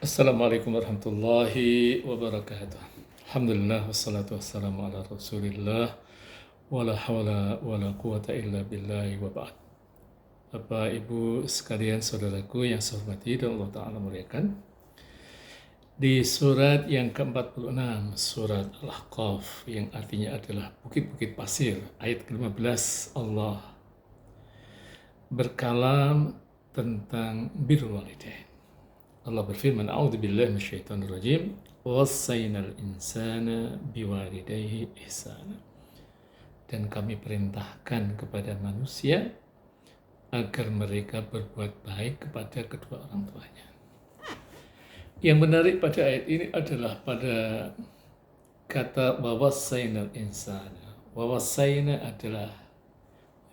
Assalamualaikum warahmatullahi wabarakatuh. Alhamdulillah wassalatu wassalamu ala Rasulillah wala hawla wala quwata illa billahi wa ba'd. Bapak Ibu sekalian saudaraku yang saya hormati dan Allah Ta'ala muliakan. Di surat yang ke-46, surat Al-Ahqaf yang artinya adalah bukit-bukit pasir, ayat ke-15 Allah berkalam tentang birrul walidain. Allah berfirman, A'udzubillahi minasyaitonir rajim, wassaynal insana biwalidayhi ihsana. Dan kami perintahkan kepada manusia agar mereka berbuat baik kepada kedua orang tuanya. Yang menarik pada ayat ini adalah pada kata wawassaynal insana. Wawassayna adalah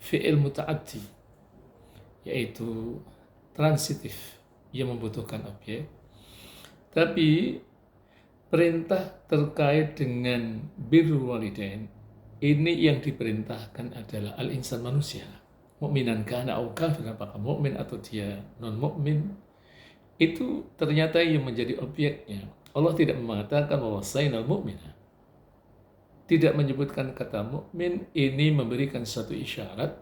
fi'il muta'addi, yaitu transitif yang membutuhkan objek, tapi perintah terkait dengan birrul walidain ini yang diperintahkan adalah al-insan manusia, mukminan kana au kafiran, apakah mukmin atau dia non mukmin, itu ternyata yang menjadi objeknya. Allah tidak mengatakan wawasainal mu'mina, tidak menyebutkan kata mukmin. Ini memberikan satu isyarat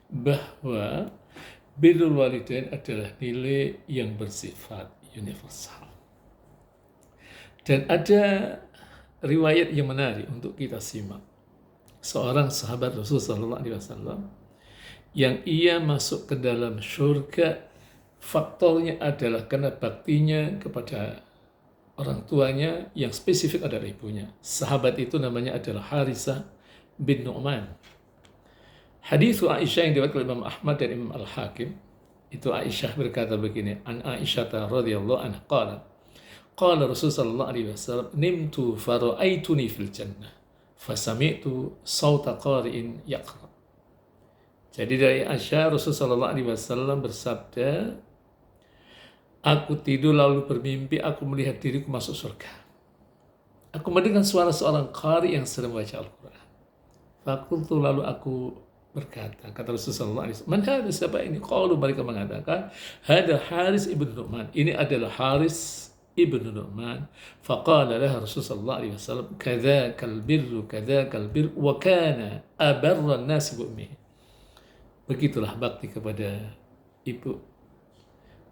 bahwa birrul walidain adalah nilai yang bersifat universal. Dan ada riwayat yang menarik untuk kita simak. Seorang sahabat Rasulullah SAW yang ia masuk ke dalam surga, faktornya adalah karena baktinya kepada orang tuanya, yang spesifik adalah ibunya. Sahabat itu namanya adalah Harisah bin Nu'man. Hadis Aisyah yang diriwayatkan oleh Imam Ahmad dan Imam Al-Hakim, itu Aisyah berkata begini, an Aisyah radhiyallahu anha qalat, qala Rasulullah sallallahu alaihi wasallam, nimtu fara'aituni fil jannah fasami'tu sauta qari'in yaqra. Jadi dari Aisyah, Rasulullah sallallahu alaihi wasallam bersabda, aku tidur lalu bermimpi aku melihat diriku masuk surga. Aku mendengar suara seorang qari yang sedang membaca Al-Qur'an. Fakultu, lalu aku berkata, kata Rasulullah SAW, man hadha, siapa ini? Qalu, mereka mengatakan, hada Haris ibn Nu'man, ini adalah Haris ibn Nu'man. Faqala laha Rasulullah SAW, kadzakal birru wa kana abarran nasi bi ummihi. Begitulah bakti kepada ibu,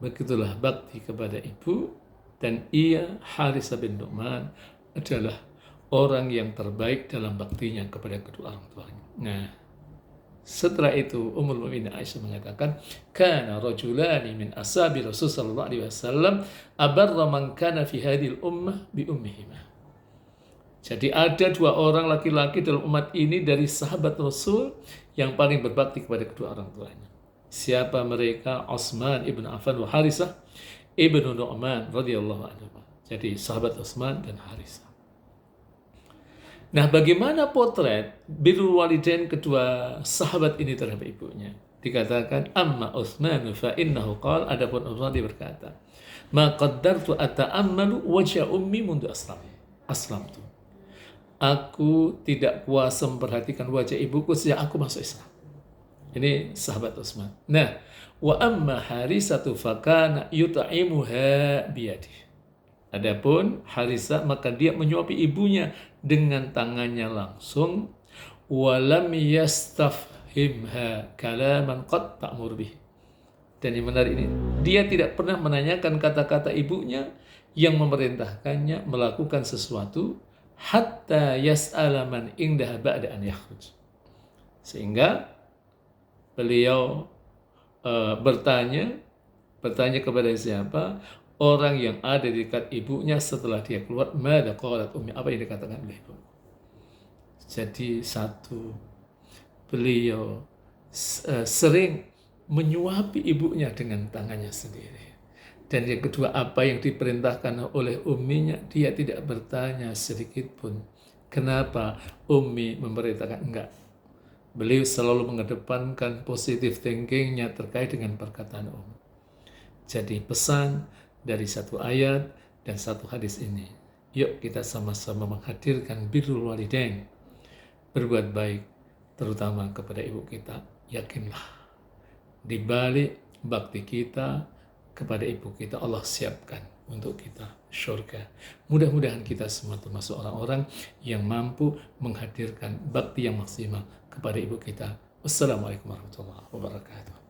begitulah bakti kepada ibu, dan ia, Haris bin Nu'man, adalah orang yang terbaik dalam baktinya kepada kedua orang tuanya. Nah, setelah itu Ummul Mukminin Aisyah mengatakan, kana rajulani min ashabi Rasul sallallahu alaihi wasallam abarra man kana fi hadhil ummah bi ummihima. Jadi ada dua orang laki-laki dalam umat ini dari sahabat Rasul yang paling berbakti kepada kedua orang tuanya. Siapa mereka? Utsman ibn Affan wa Harisah ibn Nu'man radhiyallahu anhu. Jadi sahabat Utsman dan Harisah. Nah, bagaimana potret birrul walidain kedua sahabat ini terhadap ibunya? Dikatakan, amma Utsman fa innahu qala, adapun Utsman dia berkata, ma qaddartu ata'ammalu wajha ummi mundu aslamtu. Aku tidak kuasa memperhatikan wajah ibuku sejak aku masuk Islam. Ini sahabat Utsman. Nah, wa amma Harisatu fa kana yut'imuha biyadihi. Adapun Harisah, maka dia menyuapi ibunya dengan tangannya langsung. Walam yastafhimha kalaman qad ta'mur bih. Dan yang menarik ini, dia tidak pernah menanyakan kata-kata ibunya yang memerintahkannya melakukan sesuatu, hatta yas'ala man indaha ba'da an yakhruj. Sehingga beliau bertanya kepada siapa? Orang yang ada di dekat ibunya setelah dia keluar, madza qalat ummi, apa yang dikatakan oleh ibu. Jadi satu, beliau sering menyuapi ibunya dengan tangannya sendiri. Dan yang kedua, apa yang diperintahkan oleh umminya, dia tidak bertanya sedikit pun kenapa ummi memerintahkan, enggak. Beliau selalu mengedepankan positive thinkingnya terkait dengan perkataan ummi. Jadi pesan dari satu ayat dan satu hadis ini, yuk kita sama-sama menghadirkan birrul walidain, berbuat baik terutama kepada ibu kita. Yakinlah, di balik bakti kita kepada ibu kita, Allah siapkan untuk kita surga. Mudah-mudahan kita semua termasuk orang-orang yang mampu menghadirkan bakti yang maksimal kepada ibu kita. Wassalamualaikum warahmatullahi wabarakatuh.